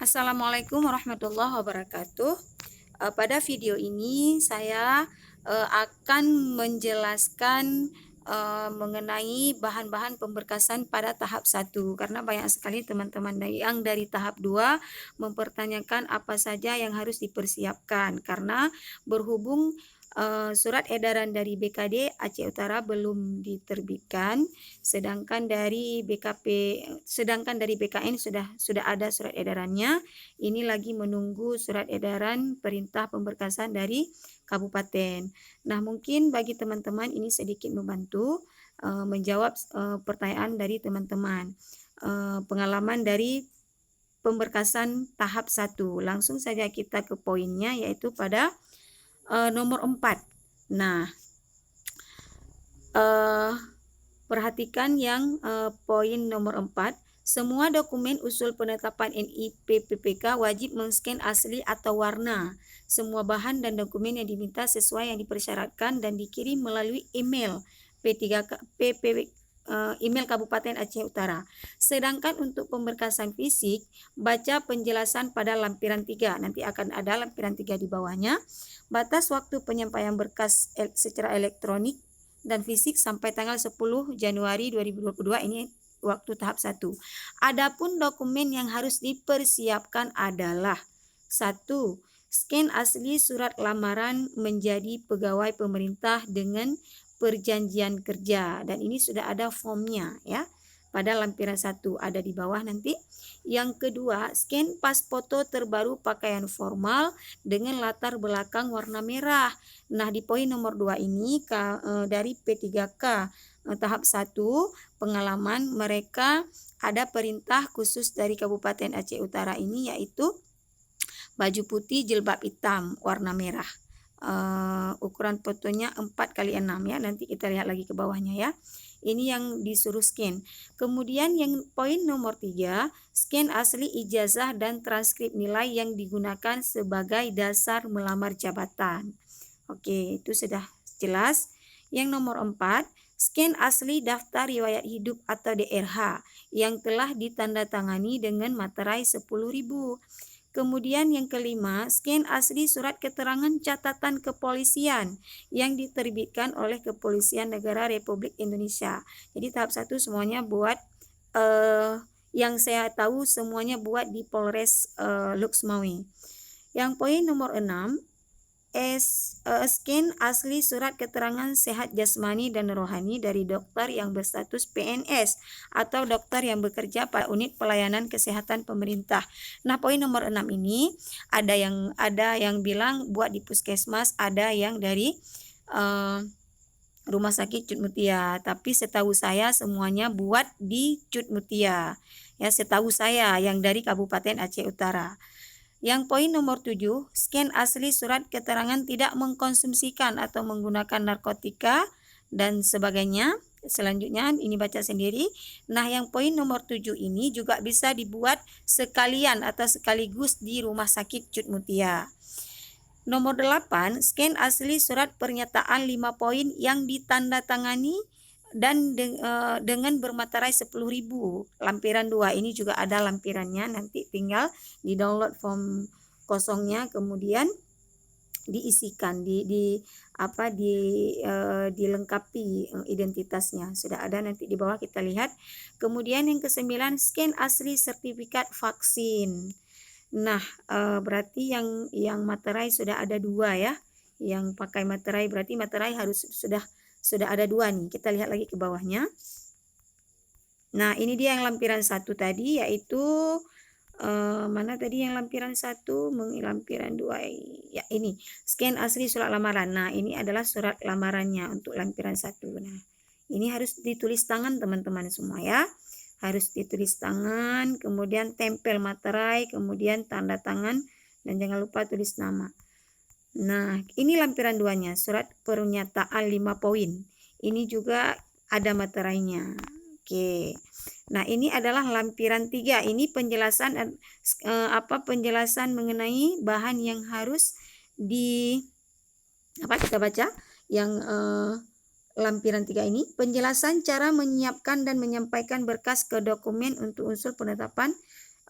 Assalamualaikum warahmatullahi wabarakatuh. Pada video ini saya akan menjelaskan mengenai bahan-bahan pemberkasan pada tahap 1 karena banyak sekali teman-teman yang dari tahap 2 mempertanyakan apa saja yang harus dipersiapkan karena berhubung surat edaran dari BKD Aceh Utara belum diterbitkan, sedangkan dari BKN sudah ada surat edarannya. Ini lagi menunggu surat edaran perintah pemberkasan dari kabupaten. Nah, mungkin bagi teman-teman ini sedikit membantu menjawab pertanyaan dari teman-teman. Pengalaman dari pemberkasan tahap 1. Langsung saja kita ke poinnya, yaitu pada nomor 4. Nah, perhatikan yang poin nomor 4. Semua dokumen usul penetapan NIP PPK wajib men-scan asli atau warna. Semua bahan dan dokumen yang diminta sesuai yang dipersyaratkan dan dikirim melalui email P3K, email Kabupaten Aceh Utara. Sedangkan untuk pemberkasan fisik, baca penjelasan pada lampiran 3. Nanti akan ada lampiran 3 di bawahnya. Batas waktu penyampaian berkas secara elektronik dan fisik sampai tanggal 10 Januari 2022, ini waktu tahap 1. Adapun dokumen yang harus dipersiapkan adalah 1. Scan asli surat lamaran menjadi pegawai pemerintah dengan perjanjian kerja, dan ini sudah ada formnya ya. Pada lampiran 1 ada di bawah nanti. Yang kedua, scan pas foto terbaru pakaian formal dengan latar belakang warna merah. Nah, di poin nomor 2 ini dari P3K tahap 1 pengalaman mereka ada perintah khusus dari Kabupaten Aceh Utara ini, yaitu baju putih jilbab hitam warna merah. Ukuran fotonya 4x6 ya. Nanti kita lihat lagi ke bawahnya ya. Ini yang disuruh scan. Kemudian yang poin nomor 3, scan asli ijazah dan transkrip nilai yang digunakan sebagai dasar melamar jabatan. Oke, itu sudah jelas. Yang nomor 4, scan asli daftar riwayat hidup atau DRH yang telah ditandatangani dengan materai 10.000. Kemudian yang kelima, scan asli surat keterangan catatan kepolisian yang diterbitkan oleh Kepolisian Negara Republik Indonesia. Jadi tahap 1 semuanya buat yang saya tahu semuanya buat di Polres Luxmawe. Yang poin nomor 6, scan asli surat keterangan sehat jasmani dan rohani dari dokter yang berstatus PNS atau dokter yang bekerja pada unit pelayanan kesehatan pemerintah. Nah, poin nomor 6 ini ada yang bilang buat di puskesmas, ada yang dari Rumah Sakit Cut Mutia, tapi setahu saya semuanya buat di Cut Mutia. Ya, setahu saya yang dari Kabupaten Aceh Utara. Yang poin nomor 7, scan asli surat keterangan tidak mengkonsumsikan atau menggunakan narkotika dan sebagainya. Selanjutnya ini baca sendiri. Nah, yang poin nomor 7 ini juga bisa dibuat sekalian atau sekaligus di Rumah Sakit Cut Mutia. Nomor 8, scan asli surat pernyataan 5 poin yang ditandatangani dan dengan bermaterai 10.000. Lampiran 2 ini juga ada lampirannya, nanti tinggal di-download form kosongnya kemudian diisikan, dilengkapi identitasnya. Sudah ada nanti di bawah kita lihat. Kemudian yang ke-9, scan asli sertifikat vaksin. Nah, berarti yang materai sudah ada 2 ya. Yang pakai materai berarti materai harus sudah ada 2 nih. Kita lihat lagi ke bawahnya. Nah, ini dia yang lampiran 1 tadi, yaitu mana tadi yang lampiran 1, lampiran 2 ya, ini scan asli surat lamaran. Nah, ini adalah surat lamarannya untuk lampiran 1. Nah, ini harus ditulis tangan teman-teman semua ya. Harus ditulis tangan, kemudian tempel materai, kemudian tanda tangan, dan jangan lupa tulis nama. Nah, ini lampiran 2-nya, surat pernyataan 5 poin. Ini juga ada materainya. Oke. Nah, ini adalah lampiran 3. Ini penjelasan penjelasan mengenai bahan yang harus kita baca. Yang lampiran 3 ini penjelasan cara menyiapkan dan menyampaikan berkas ke dokumen untuk unsur penetapan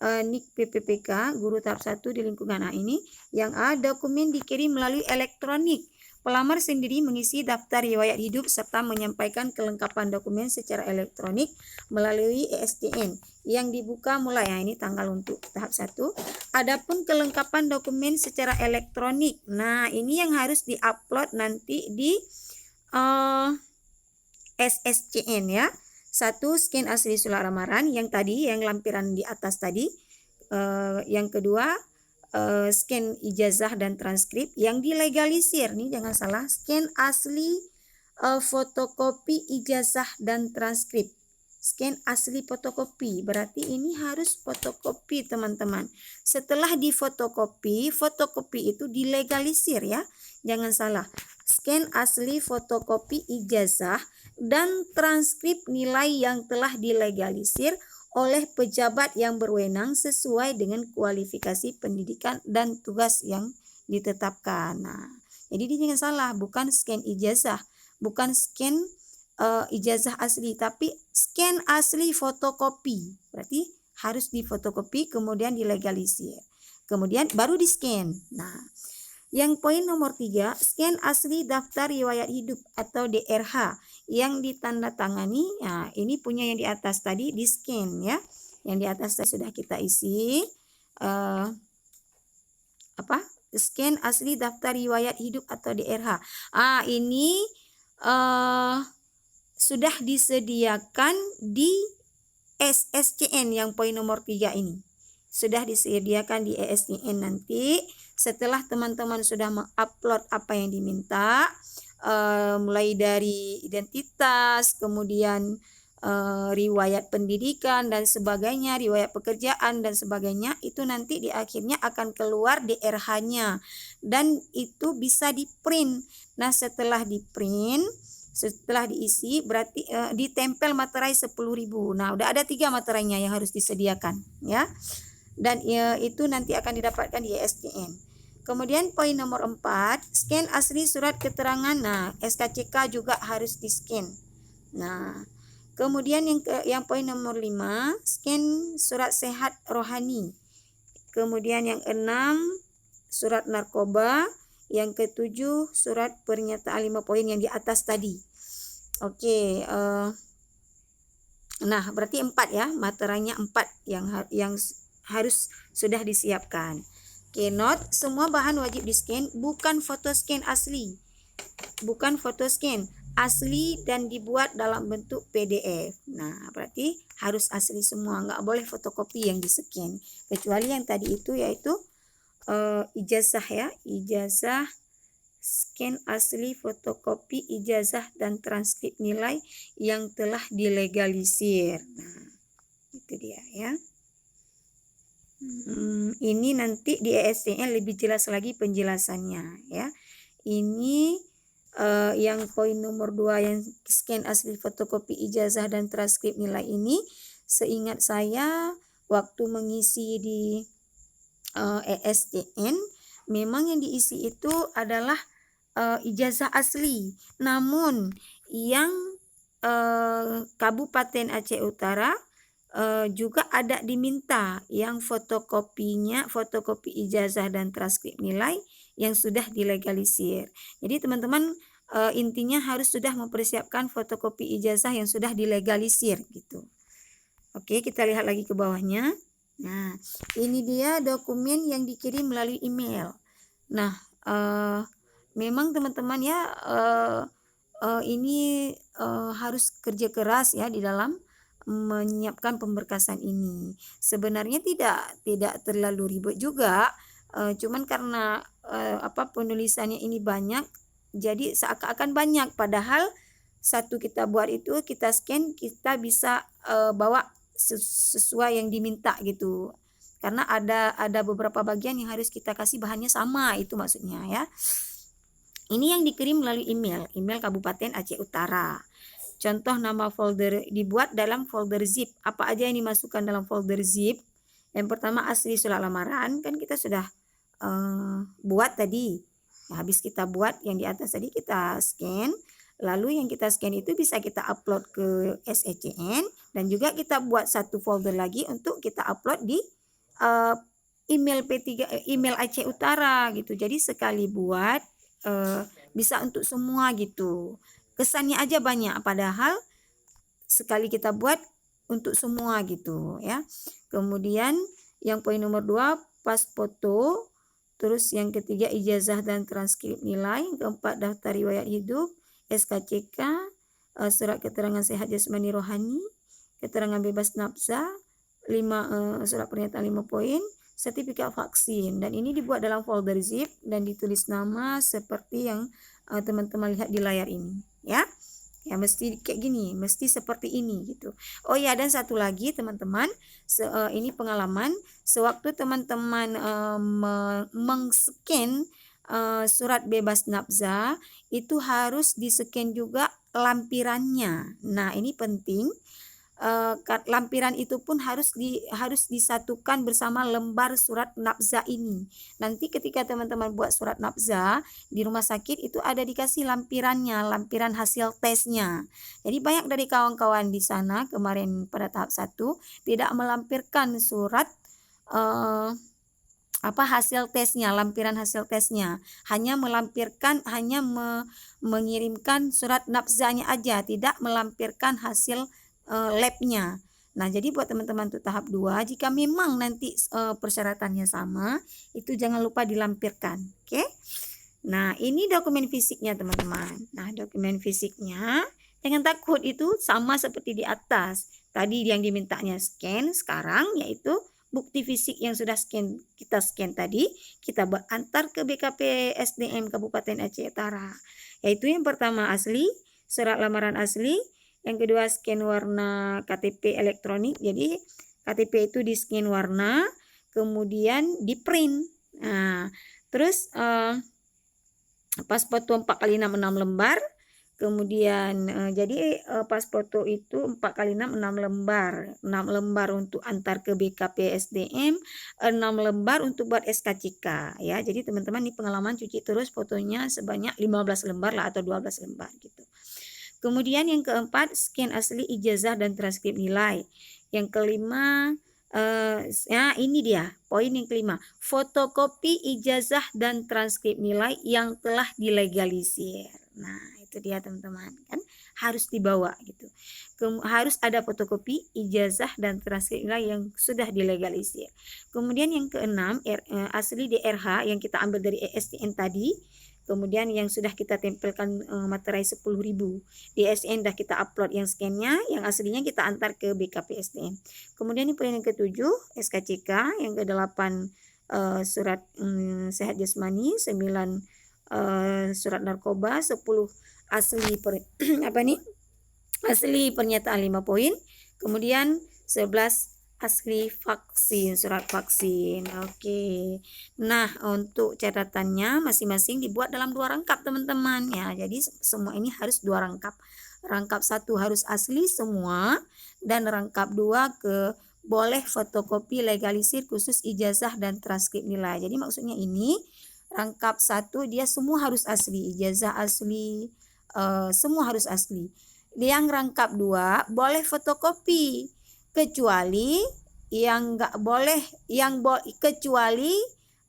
NIK PPPK guru tahap 1 di lingkungan. Nah, ini yang A, dokumen dikirim melalui elektronik. Pelamar sendiri mengisi daftar riwayat hidup serta menyampaikan kelengkapan dokumen secara elektronik melalui ESDN yang dibuka mulai, nah ini tanggal untuk tahap 1. Adapun kelengkapan dokumen secara elektronik, nah ini yang harus diupload nanti di SSCN ya. 1, scan asli surat lamaran yang tadi, yang lampiran di atas tadi. Yang kedua, scan ijazah dan transkrip yang dilegalisir. Nih jangan salah, scan asli fotokopi ijazah dan transkrip. Scan asli fotokopi, berarti ini harus fotokopi teman-teman. Setelah difotokopi, fotokopi itu dilegalisir ya. Jangan salah. Scan asli fotokopi ijazah dan transkrip nilai yang telah dilegalisir oleh pejabat yang berwenang sesuai dengan kualifikasi pendidikan dan tugas yang ditetapkan. Nah, jadi jangan salah, bukan scan ijazah, bukan scan ijazah asli, tapi scan asli fotokopi. Berarti harus difotokopi kemudian dilegalisir. Kemudian baru di-scan. Nah, yang poin nomor 3, scan asli daftar riwayat hidup atau DRH yang ditandatangani. Nah, ini punya yang di atas tadi di-scan ya. Yang di atas tadi sudah kita isi. Scan asli daftar riwayat hidup atau DRH. Ini sudah disediakan di SSCN yang poin nomor 3 ini. Sudah disediakan di ESDN nanti setelah teman-teman sudah mengupload apa yang diminta, mulai dari identitas, kemudian riwayat pendidikan dan sebagainya, riwayat pekerjaan dan sebagainya, itu nanti di akhirnya akan keluar DRH-nya dan itu bisa di-print. Nah, setelah di-print, setelah diisi berarti ditempel materai 10.000. Nah, udah ada 3 materainya yang harus disediakan ya. Dan itu nanti akan didapatkan di ESDN. Kemudian poin nomor 4, scan asli surat keterangan. Nah, SKCK juga harus di-scan. Nah, kemudian yang poin nomor 5, scan surat sehat rohani. Kemudian yang 6, surat narkoba. Yang ke-7, surat pernyataan 5 poin yang di atas tadi. Oke, nah berarti 4 ya, materainya 4 yang harus sudah disiapkan. Oke, note, semua bahan wajib di-scan, bukan foto scan asli. Bukan foto scan asli dan dibuat dalam bentuk PDF. Nah, berarti harus asli semua, nggak boleh fotokopi yang di-scan. Kecuali yang tadi itu yaitu ijazah ya, ijazah, scan asli fotokopi ijazah dan transkrip nilai yang telah dilegalisir. Nah, itu dia ya. Ini nanti di ESDN lebih jelas lagi penjelasannya ya. Ini yang poin nomor 2 yang scan asli fotokopi ijazah dan transkrip nilai ini, seingat saya waktu mengisi di ESDN memang yang diisi itu adalah ijazah asli. Namun yang Kabupaten Aceh Utara juga ada diminta yang fotokopinya, fotokopi ijazah dan transkrip nilai yang sudah dilegalisir. Jadi teman-teman intinya harus sudah mempersiapkan fotokopi ijazah yang sudah dilegalisir gitu. Oke, kita lihat lagi ke bawahnya. Nah, ini dia dokumen yang dikirim melalui email. Nah, memang teman-teman ya ini harus kerja keras ya di dalam menyiapkan pemberkasan ini. Sebenarnya tidak terlalu ribet juga, cuman karena penulisannya ini banyak, jadi seakan-akan banyak. Padahal satu kita buat itu kita scan, kita bisa bawa sesuai yang diminta gitu. Karena ada beberapa bagian yang harus kita kasih bahannya sama, itu maksudnya ya. Ini yang dikirim melalui email Kabupaten Aceh Utara. Contoh nama folder dibuat dalam folder zip. Apa aja yang dimasukkan dalam folder zip? Yang pertama asli surat lamaran, kan kita sudah buat tadi. Nah, habis kita buat yang di atas tadi kita scan. Lalu yang kita scan itu bisa kita upload ke SSCN dan juga kita buat satu folder lagi untuk kita upload di uh, email Aceh Utara gitu. Jadi sekali buat bisa untuk semua gitu. Kesannya aja banyak padahal sekali kita buat untuk semua gitu ya. Kemudian yang poin nomor 2 pas foto, terus yang ketiga ijazah dan transkrip nilai, yang keempat daftar riwayat hidup, SKCK, surat keterangan sehat jasmani rohani, keterangan bebas nafsa, 5 surat pernyataan 5 poin, sertifikat vaksin, dan ini dibuat dalam folder zip dan ditulis nama seperti yang teman-teman lihat di layar ini ya. Ya mesti kayak gini, mesti seperti ini gitu. Oh ya, dan satu lagi teman-teman, ini pengalaman sewaktu teman-teman mengscan surat bebas nafza itu harus di-scan juga lampirannya. Nah, ini penting. Lampiran itu pun harus disatukan bersama lembar surat nafza ini. Nanti ketika teman-teman buat surat nafza di rumah sakit itu ada dikasih lampirannya, lampiran hasil tesnya. Jadi banyak dari kawan-kawan di sana kemarin pada tahap 1 tidak melampirkan surat hasil tesnya, lampiran hasil tesnya. Hanya mengirimkan surat nafzanya aja, tidak melampirkan hasil labnya. Nah, jadi buat teman-teman untuk tahap 2, jika memang nanti persyaratannya sama, itu jangan lupa dilampirkan. Oke? Nah, ini dokumen fisiknya teman-teman. Nah, dokumen fisiknya jangan takut, itu sama seperti di atas. Tadi yang dimintanya scan, sekarang yaitu bukti fisik yang sudah kita scan tadi, kita antar ke BKP SDM Kabupaten Aceh Utara. Yaitu yang pertama asli, surat lamaran asli, yang kedua scan warna KTP elektronik. Jadi KTP itu di scan warna, kemudian di print. Nah, terus pas foto 4x6 6 lembar. Kemudian jadi pas foto itu 4x6 6 lembar. 6 lembar untuk antar ke BKP SDM, 6 lembar untuk buat SKCK ya. Jadi teman-teman ini pengalaman cuci terus fotonya sebanyak 15 lembar lah atau 12 lembar gitu. Kemudian yang keempat scan asli ijazah dan transkrip nilai. Yang kelima ini dia poin yang kelima, fotokopi ijazah dan transkrip nilai yang telah dilegalisir. Nah, itu dia teman-teman, kan harus dibawa gitu. Harus ada fotokopi ijazah dan transkrip nilai yang sudah dilegalisir. Kemudian yang keenam asli DRH yang kita ambil dari ESTN tadi. Kemudian yang sudah kita tempelkan materai 10.000 di SN dah kita upload yang scan-nya, yang aslinya kita antar ke BKP SDM. Kemudian ini poin yang ke-7 SKCK, yang ke-8 surat sehat jasmani, 9 surat narkoba, 10 asli asli pernyataan 5 poin, kemudian 11 asli vaksin, surat vaksin. Oke. Nah, untuk catatannya masing-masing dibuat dalam 2 rangkap, teman-teman ya. Jadi semua ini harus 2 rangkap. Rangkap 1 harus asli semua dan rangkap 2 boleh fotokopi legalisir khusus ijazah dan transkrip nilai. Jadi maksudnya ini rangkap 1 dia semua harus asli, ijazah asli, semua harus asli. Yang rangkap 2 boleh fotokopi, kecuali yang nggak boleh, kecuali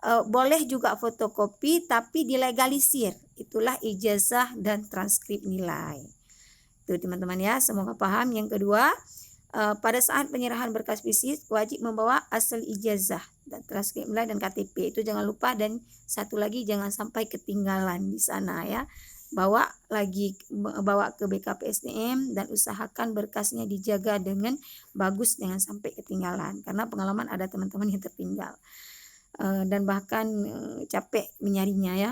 boleh juga fotokopi tapi dilegalisir. Itulah ijazah dan transkrip nilai. Itu teman-teman ya, semoga paham. Yang kedua, pada saat penyerahan berkas fisik wajib membawa asal ijazah dan transkrip nilai dan KTP. Itu jangan lupa, dan satu lagi jangan sampai ketinggalan di sana ya. Bawa ke BKP SDM dan usahakan berkasnya dijaga dengan bagus, jangan sampai ketinggalan, karena pengalaman ada teman-teman yang tertinggal dan bahkan capek menyarinya ya.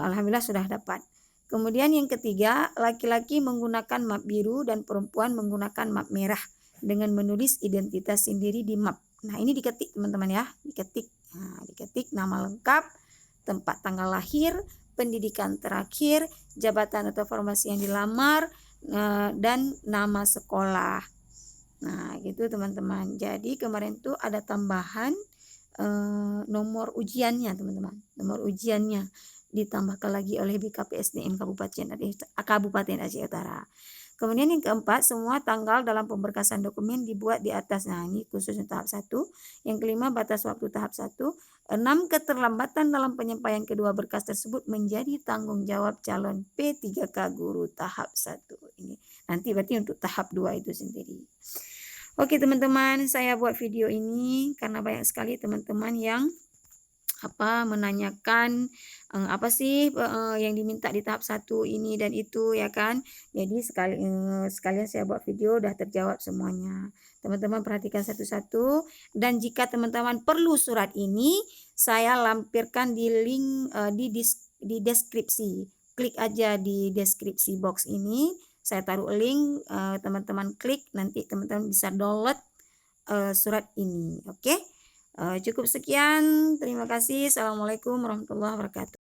Alhamdulillah sudah dapat. Kemudian yang ketiga, laki-laki menggunakan map biru dan perempuan menggunakan map merah dengan menulis identitas sendiri di map. Nah, ini diketik teman-teman ya, diketik. Nah, diketik nama lengkap, tempat tanggal lahir, pendidikan terakhir, jabatan atau formasi yang dilamar, dan nama sekolah. Nah, gitu teman-teman. Jadi kemarin tuh ada tambahan nomor ujiannya, teman-teman. Nomor ujiannya ditambahkan lagi oleh BKP SDM Kabupaten Aceh Utara. Kemudian yang keempat, semua tanggal dalam pemberkasan dokumen dibuat di atas. Nah, ini khusus untuk tahap 1. Yang kelima, batas waktu tahap 1. 6, keterlambatan dalam penyampaian kedua berkas tersebut menjadi tanggung jawab calon P3K guru tahap 1. Ini nanti berarti untuk tahap 2 itu sendiri. Oke teman-teman, saya buat video ini karena banyak sekali teman-teman yang menanyakan apa sih yang diminta di tahap 1 ini dan itu ya kan. Jadi sekalian saya buat video udah terjawab semuanya. Teman-teman perhatikan satu-satu, dan jika teman-teman perlu surat ini saya lampirkan di link di deskripsi. Klik aja di deskripsi box ini, saya taruh link, teman-teman klik, nanti teman-teman bisa download surat ini. Oke? Cukup sekian, terima kasih. Assalamualaikum warahmatullahi wabarakatuh.